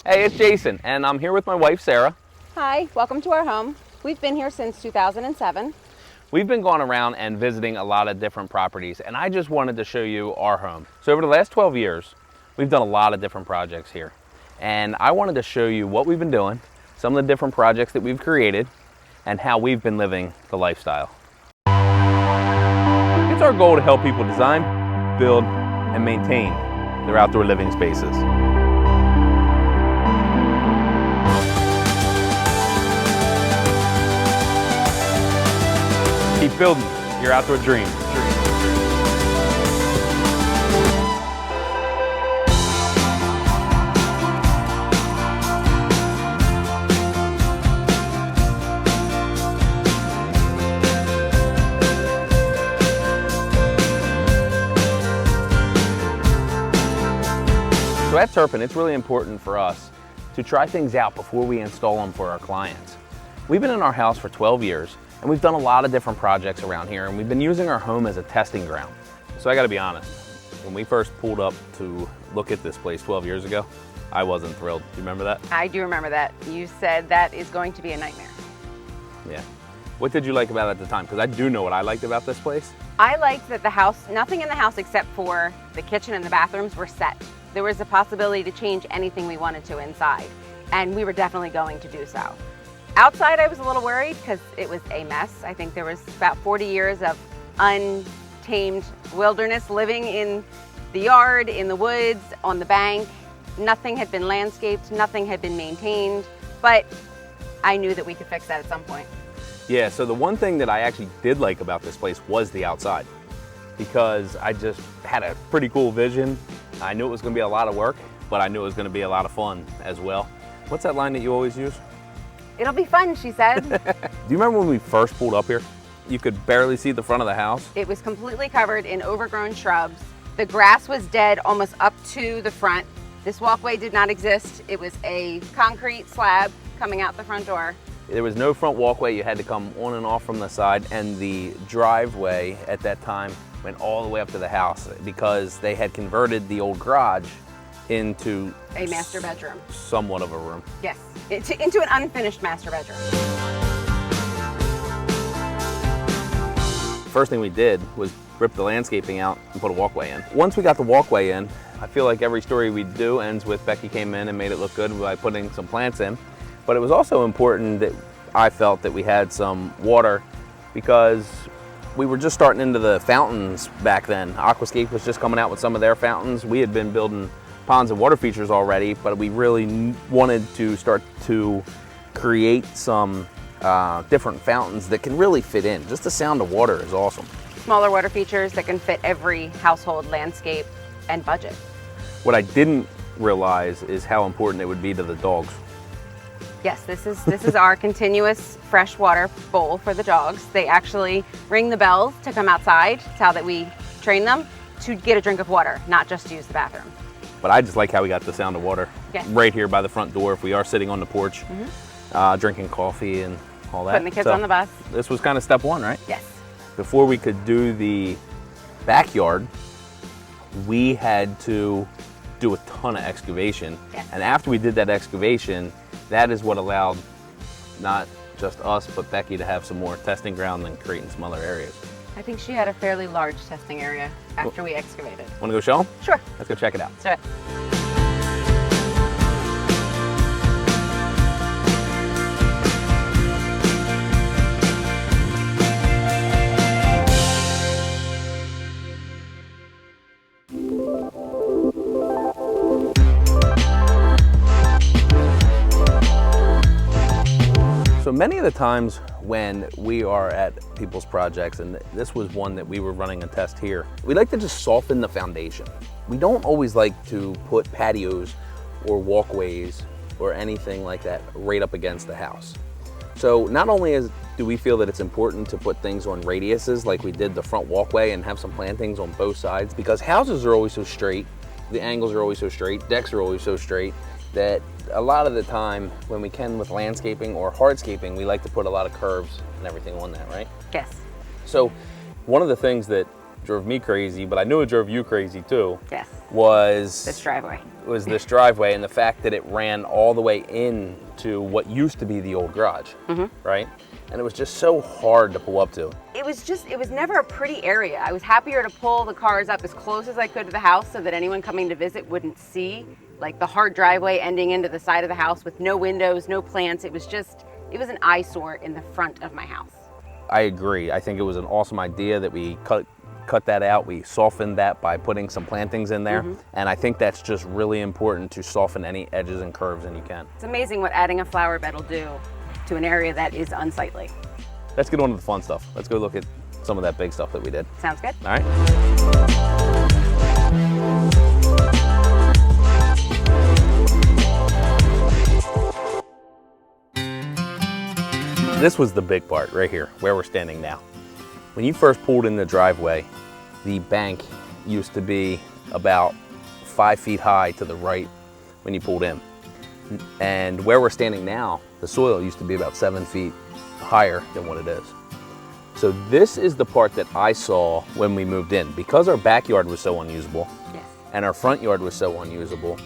Hey, it's Jason, and I'm here with my wife, Sarah. Hi, welcome to our home. We've been here since 2007. We've been going around and visiting a lot of different properties, and I just wanted to show you our home. So over the last 12 years, we've done a lot of different projects here. And I wanted to show you what we've been doing, some of the different projects that we've created, and how we've been living the lifestyle. It's our goal to help people design, build, and maintain their outdoor living spaces. Keep building your outdoor dreams. So at Turpin, it's really important for us to try things out before we install them for our clients. We've been in our house for 12 years, and we've done a lot of different projects around here, and we've been using our home as a testing ground. So I gotta be honest, when we first pulled up to look at this place 12 years ago, I wasn't thrilled. Do you remember that? I do remember that. You said that is going to be a nightmare. Yeah. What did you like about it at the time? Because I do know what I liked about this place. I liked that the house, nothing in the house except for the kitchen and the bathrooms were set. There was a possibility to change anything we wanted to inside, and we were definitely going to do so. Outside, I was a little worried because it was a mess. I think there was about 40 years of untamed wilderness living in the yard, in the woods, on the bank. Nothing had been landscaped, nothing had been maintained, but I knew that we could fix that at some point. Yeah, so the one thing that I actually did like about this place was the outside, because I just had a pretty cool vision. I knew it was going to be a lot of work, but I knew it was going to be a lot of fun as well. What's that line that you always use? It'll be fun, she said. Do you remember when we first pulled up here? You could barely see the front of the house. It was completely covered in overgrown shrubs. The grass was dead almost up to the front. This walkway did not exist. It was a concrete slab coming out the front door. There was no front walkway. You had to come on and off from the side, and the driveway at that time went all the way up to the house because they had converted the old garage into a master bedroom. Somewhat of a room. Yes, into an unfinished master bedroom. First thing we did was rip the landscaping out and put a walkway in. Once we got the walkway in, I feel like every story we do ends with Becky came in and made it look good by putting some plants in. But it was also important that I felt that we had some water, because we were just starting into the fountains back then. Aquascape was just coming out with some of their fountains. We had been building ponds and water features already, but we really wanted to start to create some different fountains that can really fit in. Just the sound of water is awesome. Smaller water features that can fit every household, landscape, and budget. What I didn't realize is how important it would be to the dogs. Yes, this is our continuous freshwater bowl for the dogs. They actually ring the bells to come outside. It's how that we train them to get a drink of water, not just to use the bathroom. But I just like how we got the sound of water right here by the front door if we are sitting on the porch, drinking coffee and all that. Putting the kids on the bus. This was kind of step one, right? Yes. Before we could do the backyard, we had to do a ton of excavation. Yes. And after we did that excavation, that is what allowed not just us, but Becky to have some more testing ground and creating some other areas. I think she had a fairly large testing area after we excavated. Want to go show them? Sure. Let's go check it out. Let's do it. So many of the times when we are at people's projects, and this was one that we were running a test here, we like to just soften the foundation. We don't always like to put patios or walkways or anything like that right up against the house. So not only do we feel that it's important to put things on radiuses like we did the front walkway and have some plantings on both sides, because houses are always so straight, the angles are always so straight, decks are always so straight, that a lot of the time when we can with landscaping or hardscaping, we like to put a lot of curves and everything on that, right? Yes. So one of the things that drove me crazy, but I knew it drove you crazy too. Yes. Was This driveway. this driveway and the fact that it ran all the way into what used to be the old garage, right? And it was just so hard to pull up to. It was never a pretty area. I was happier to pull the cars up as close as I could to the house so that anyone coming to visit wouldn't see like the hard driveway ending into the side of the house with no windows, no plants. It was an eyesore in the front of my house. I agree. I think it was an awesome idea that we cut that out. We softened that by putting some plantings in there. And I think that's just really important to soften any edges and curves, and you can. It's amazing what adding a flower bed will do to an area that is unsightly. Let's get on to the fun stuff. Let's go look at some of that big stuff that we did. Sounds good. All right. This was the big part right here, where we're standing now. When you first pulled in the driveway, the bank used to be about 5 feet high to the right when you pulled in. And where we're standing now, the soil used to be about 7 feet higher than what it is. So this is the part that I saw when we moved in. Because our backyard was so unusable, and our front yard was so unusable,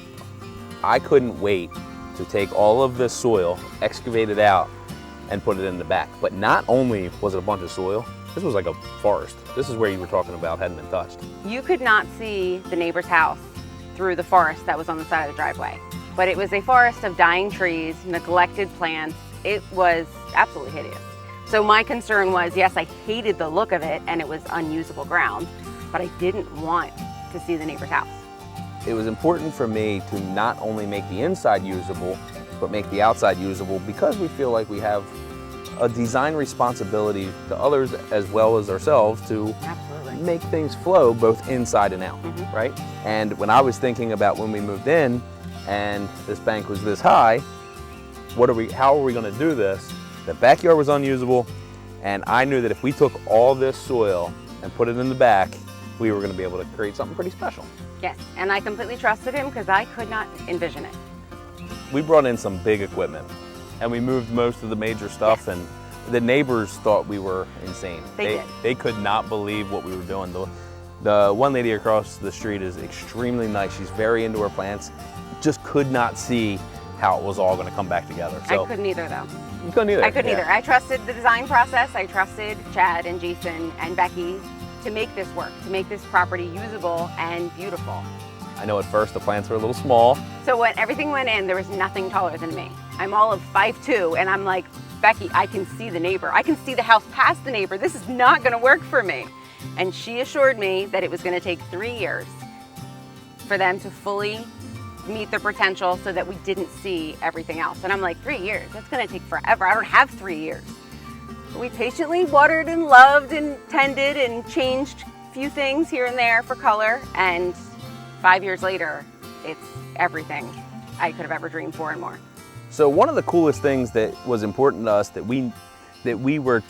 I couldn't wait to take all of this soil, excavate it out, and put it in the back. But not only was it a bunch of soil, this was like a forest. This is where you were talking about hadn't been touched. You could not see the neighbor's house through the forest that was on the side of the driveway. But it was a forest of dying trees, neglected plants. It was absolutely hideous. So my concern was, yes, I hated the look of it and it was unusable ground, but I didn't want to see the neighbor's house. It was important for me to not only make the inside usable, but make the outside usable, because we feel like we have a design responsibility to others as well as ourselves to make things flow both inside and out, right? And when I was thinking about when we moved in and this bank was this high, how are we gonna do this? The backyard was unusable, and I knew that if we took all this soil and put it in the back, we were gonna be able to create something pretty special. Yes, and I completely trusted him because I could not envision it. We brought in some big equipment and we moved most of the major stuff, and the neighbors thought we were insane. They could not believe what we were doing. The one lady across the street is extremely nice. She's very into her plants. Just could not see how it was all going to come back together. So, I couldn't either, though. You couldn't either? I couldn't either. I trusted the design process. I trusted Chad and Jason and Becky to make this work, to make this property usable and beautiful. I know at first the plants were a little small. So when everything went in, there was nothing taller than me. I'm all of 5'2", and I'm like, Becky, I can see the neighbor. I can see the house past the neighbor. This is not going to work for me. And she assured me that it was going to take 3 years for them to fully meet their potential so that we didn't see everything else. And I'm like, 3 years? That's going to take forever. I don't have 3 years. We patiently watered and loved and tended and changed a few things here and there for color. And 5 years later, it's everything I could have ever dreamed for and more. So one of the coolest things that was important to us that we were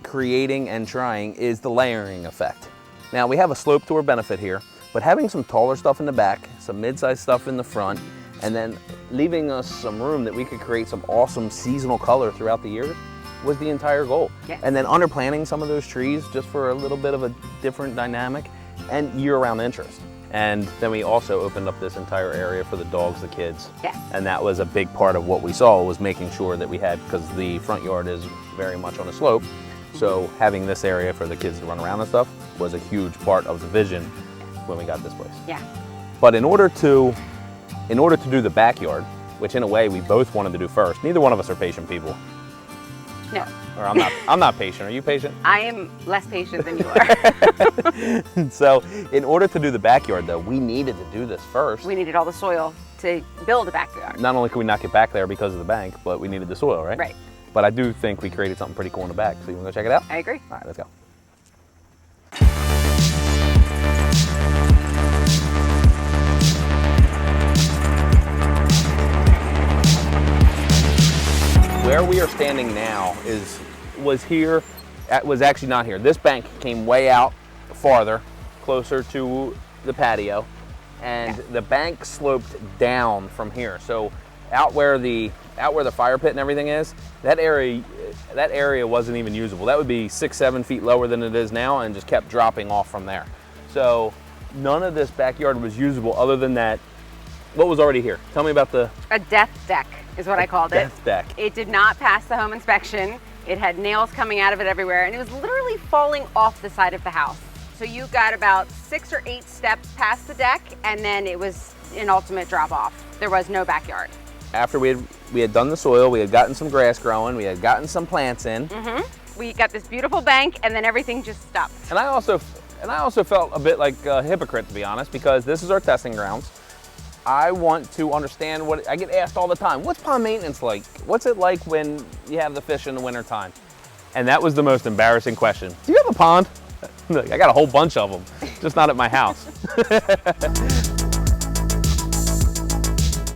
creating and trying is the layering effect. Now we have a slope to our benefit here, but having some taller stuff in the back, some mid-sized stuff in the front, and then leaving us some room that we could create some awesome seasonal color throughout the year was the entire goal. Yes. And then underplanting some of those trees just for a little bit of a different dynamic and year-round interest. And then we also opened up this entire area for the dogs, the kids. Yes. And that was a big part of what we saw, was making sure that we had, because the front yard is very much on a slope, so having this area for the kids to run around and stuff was a huge part of the vision when we got this place. Yeah. But in order to do the backyard, which in a way we both wanted to do first, neither one of us are patient people. No. Or I'm not patient. Are you patient? I am less patient than you are. So in order to do the backyard though, we needed to do this first. We needed all the soil to build a backyard. Not only could we not get back there because of the bank, but we needed the soil, right? Right. But I do think we created something pretty cool in the back. So you want to go check it out? I agree. All right, let's go. Where we are standing now was actually not here. This bank came way out farther, closer to the patio, and the bank sloped down from here. So out where the fire pit and everything is, that area wasn't even usable. That would be 6-7 feet lower than it is now, and just kept dropping off from there. So none of this backyard was usable other than that. What was already here? Tell me about a death deck is what I called it. Death deck. It did not pass the home inspection. It had nails coming out of it everywhere, and it was literally falling off the side of the house. So you got about 6 or 8 steps past the deck, and then it was an ultimate drop off. There was no backyard. After we had done the soil, we had gotten some grass growing, we had gotten some plants in. We got this beautiful bank, and then everything just stopped. And I also felt a bit like a hypocrite, to be honest, because this is our testing grounds. I want to understand what I get asked all the time. What's pond maintenance like? What's it like when you have the fish in the wintertime? And that was the most embarrassing question. Do you have a pond? I got a whole bunch of them, just not at my house.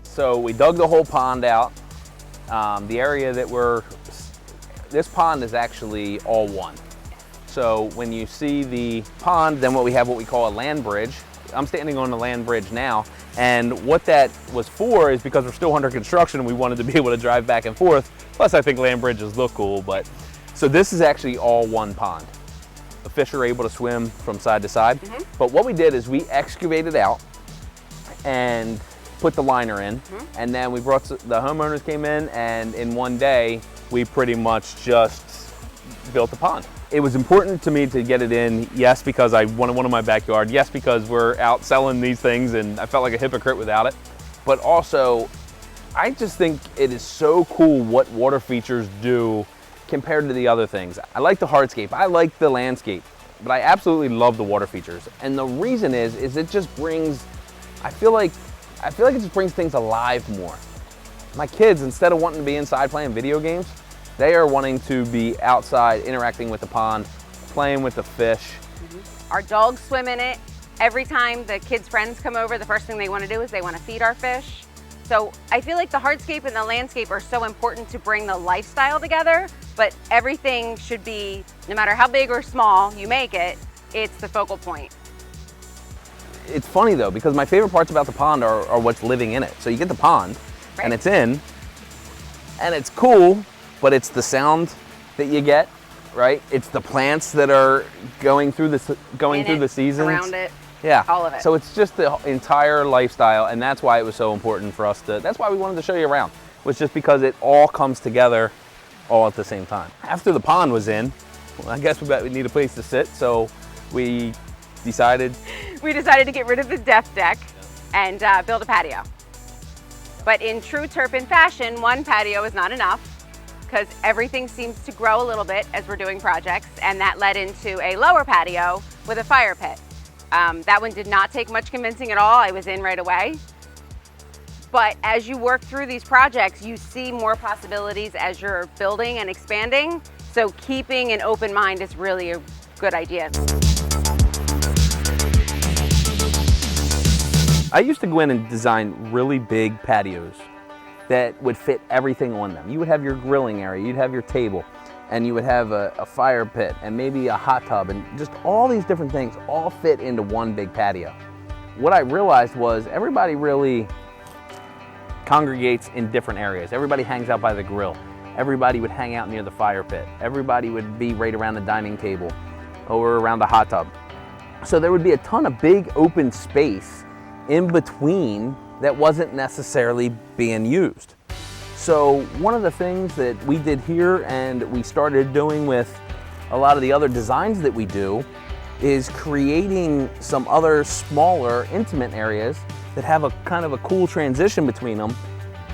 So we dug the whole pond out. The area that this pond is actually all one. So when you see the pond, then what we call a land bridge. I'm standing on the land bridge now, and what that was for is because we're still under construction and we wanted to be able to drive back and forth. Plus I think land bridges look cool, but so this is actually all one pond. The fish are able to swim from side to side. But what we did is we excavated out and put the liner in, and then the homeowners came in, and in one day we pretty much just built the pond. It was important to me to get it in, yes, because I wanted one in my backyard, yes, because we're out selling these things and I felt like a hypocrite without it, but also I just think it is so cool what water features do compared to the other things. I like the hardscape, I like the landscape, but I absolutely love the water features. And the reason is it just brings, I feel like it just brings things alive more. My kids, instead of wanting to be inside playing video games, they are wanting to be outside, interacting with the pond, playing with the fish. Our dogs swim in it. Every time the kids' friends come over, the first thing they want to do is they want to feed our fish. So I feel like the hardscape and the landscape are so important to bring the lifestyle together, but everything should be, no matter how big or small you make it, it's the focal point. It's funny though, because my favorite parts about the pond are what's living in it. So you get the pond, right, and it's in, and it's cool, but it's the sound that you get, right? It's the plants that are going through the seasons. Around it. Yeah. All of it. So it's just the entire lifestyle, and that's why it was so important for us that's why we wanted to show you around, was just because it all comes together all at the same time. After the pond was in, well, I guess we need a place to sit, so we decided to get rid of the death deck and build a patio. But in true Turpin fashion, one patio is not enough, because everything seems to grow a little bit as we're doing projects, and that led into a lower patio with a fire pit. That one did not take much convincing at all. I was in right away. But as you work through these projects, you see more possibilities as you're building and expanding. So keeping an open mind is really a good idea. I used to go in and design really big patios that would fit everything on them. You would have your grilling area, you'd have your table, and you would have a fire pit and maybe a hot tub, and just all these different things all fit into one big patio. What I realized was everybody really congregates in different areas. Everybody hangs out by the grill. Everybody would hang out near the fire pit. Everybody would be right around the dining table or around the hot tub. So there would be a ton of big open space in between that wasn't necessarily being used. So one of the things that we did here, and we started doing with a lot of the other designs that we do, is creating some other smaller intimate areas that have a kind of a cool transition between them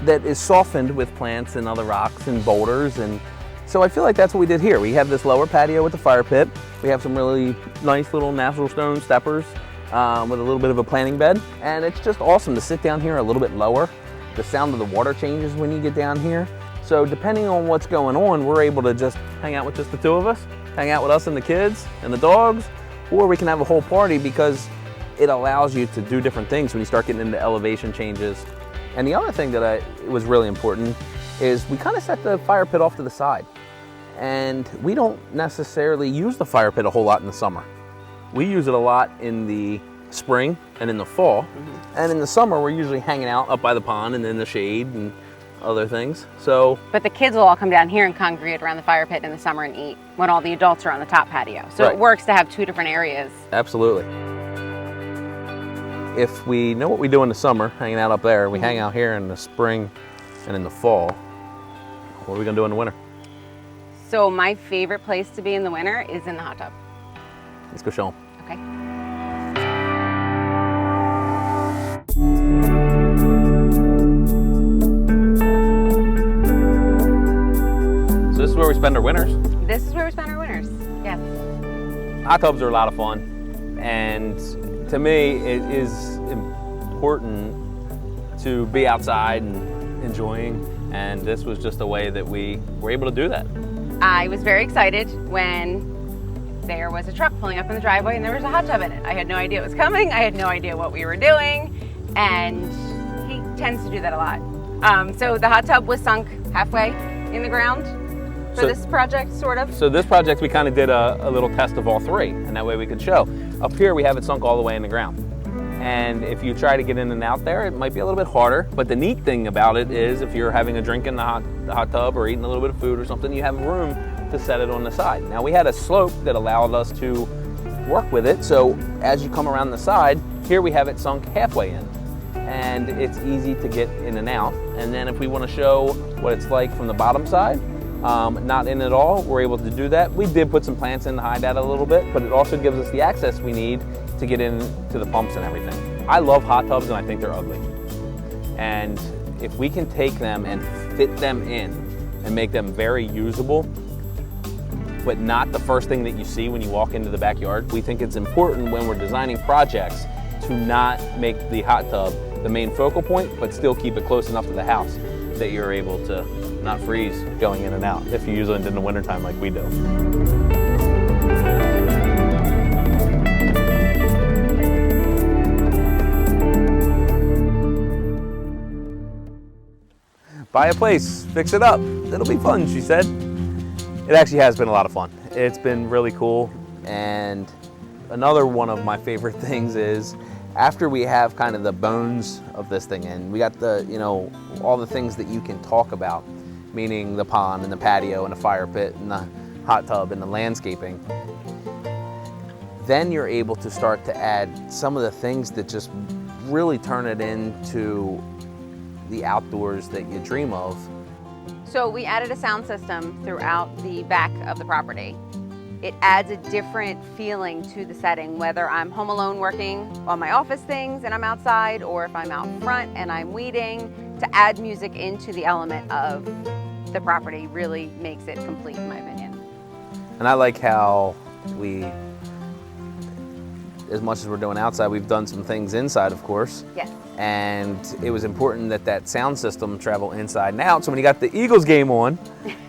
that is softened with plants and other rocks and boulders. And so I feel like that's what we did here. We have this lower patio with the fire pit. We have some really nice little natural stone steppers with a little bit of a planting bed. And it's just awesome to sit down here a little bit lower. The sound of the water changes when you get down here. So depending on what's going on, we're able to just hang out with just the two of us, hang out with us and the kids and the dogs, or we can have a whole party because it allows you to do different things when you start getting into elevation changes. And the other thing that was really important is we kind of set the fire pit off to the side. And we don't necessarily use the fire pit a whole lot in the summer. We use it a lot in the spring and in the fall. And in the summer, we're usually hanging out up by the pond and in the shade and other things. So, but the kids will all come down here and congregate around the fire pit in the summer and eat when all the adults are on the top patio. So right. It works to have 2 different areas. Absolutely. If we know what we do in the summer, hanging out up there, we hang out here in the spring and in the fall, what are we gonna do in the winter? So my favorite place to be in the winter is in the hot tub. Let's go show them. Okay. So this is where we spend our winters. This is where we spend our winters, yes. Hot tubs are a lot of fun, and to me it is important to be outside and enjoying, and this was just a way that we were able to do that. I was very excited when there was a truck pulling up in the driveway and there was a hot tub in it. I had no idea it was coming. I had no idea what we were doing, and he tends to do that a lot. So the hot tub was sunk halfway in the ground for this project, sort of. So this project, we kind of did a little test of all 3, and that way we could show. Up here, we have it sunk all the way in the ground. And if you try to get in and out there, it might be a little bit harder. But the neat thing about it is if you're having a drink in the hot tub or eating a little bit of food or something, you have room to set it on the side. Now we had a slope that allowed us to work with it. So as you come around the side, here we have it sunk halfway in. And it's easy to get in and out. And then if we want to show what it's like from the bottom side, not in at all, we're able to do that. We did put some plants in to hide that a little bit, but it also gives us the access we need to get into the pumps and everything. I love hot tubs and I think they're ugly. And if we can take them and fit them in and make them very usable, but not the first thing that you see when you walk into the backyard, we think it's important when we're designing projects to not make the hot tub the main focal point, but still keep it close enough to the house that you're able to not freeze going in and out if you use it in the wintertime like we do. Buy a place, fix it up. It'll be fun, she said. It actually has been a lot of fun. It's been really cool. And another one of my favorite things is after we have kind of the bones of this thing in, we got the, all the things that you can talk about, meaning the pond and the patio and the fire pit and the hot tub and the landscaping. Then you're able to start to add some of the things that just really turn it into the outdoors that you dream of. So we added a sound system throughout the back of the property. It adds a different feeling to the setting, whether I'm home alone working on my office things and I'm outside, or if I'm out front and I'm weeding. To add music into the element of the property really makes it complete, in my opinion. And I like how as much as we're doing outside, we've done some things inside, of course. Yes. And it was important that sound system travel inside and out. So when you got the Eagles game on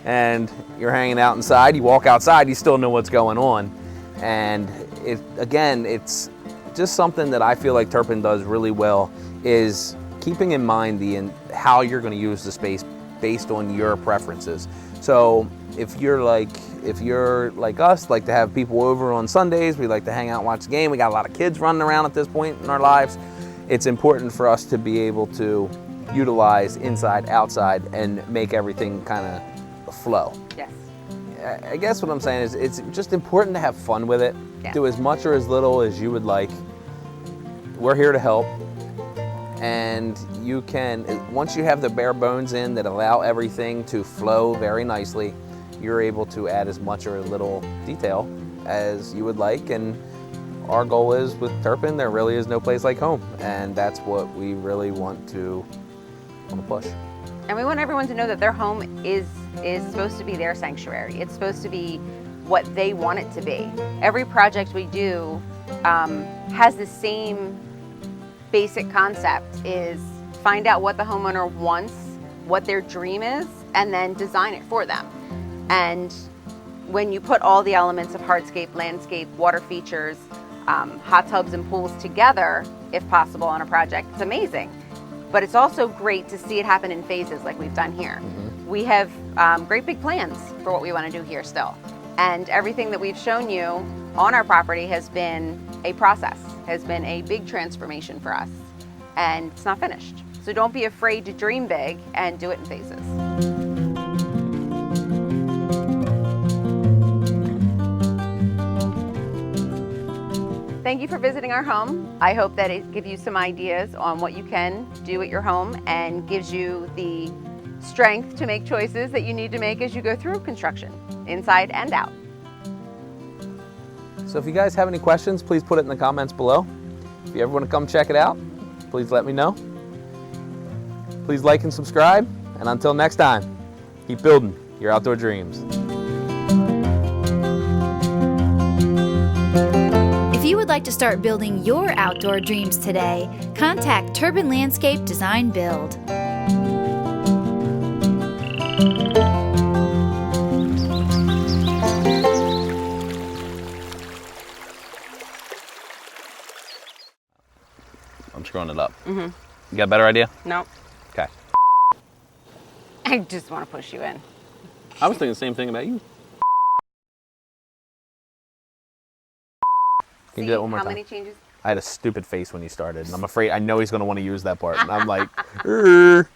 and you're hanging out inside, you walk outside, you still know what's going on. And it's just something that I feel like Turpin does really well, is keeping in mind how you're going to use the space based on your preferences. So if you're like us, like to have people over on Sundays, we like to hang out and watch the game. We got a lot of kids running around at this point in our lives. It's important for us to be able to utilize inside, outside, and make everything kind of flow. Yes. I guess what I'm saying is it's just important to have fun with it. Yeah. Do as much or as little as you would like. We're here to help. And you can, once you have the bare bones in that allow everything to flow very nicely, you're able to add as much or as little detail as you would like. And our goal is with Turpin, there really is no place like home. And that's what we really want to push. And we want everyone to know that their home is supposed to be their sanctuary. It's supposed to be what they want it to be. Every project we do has the same basic concept, is find out what the homeowner wants, what their dream is, and then design it for them. And when you put all the elements of hardscape, landscape, water features, hot tubs and pools together, if possible, on a project, it's amazing. But it's also great to see it happen in phases like we've done here. Mm-hmm. We have great big plans for what we want to do here still. And everything that we've shown you on our property has been a process, has been a big transformation for us. And it's not finished. So don't be afraid to dream big and do it in phases. Thank you for visiting our home. I hope that it gives you some ideas on what you can do at your home and gives you the strength to make choices that you need to make as you go through construction, inside and out. So if you guys have any questions, please put it in the comments below. If you ever want to come check it out, please let me know. Please like and subscribe, and until next time, keep building your outdoor dreams. If you would like to start building your outdoor dreams today, contact Turpin Landscape Design Build. I'm screwing it up. You got a better idea? No, Okay. I just want to push you in. I was thinking the same thing about you. Can you do that one more how time? many changes? I had a stupid face when you started, and I'm afraid, I know he's going to want to use that part. And I'm like, "Urgh."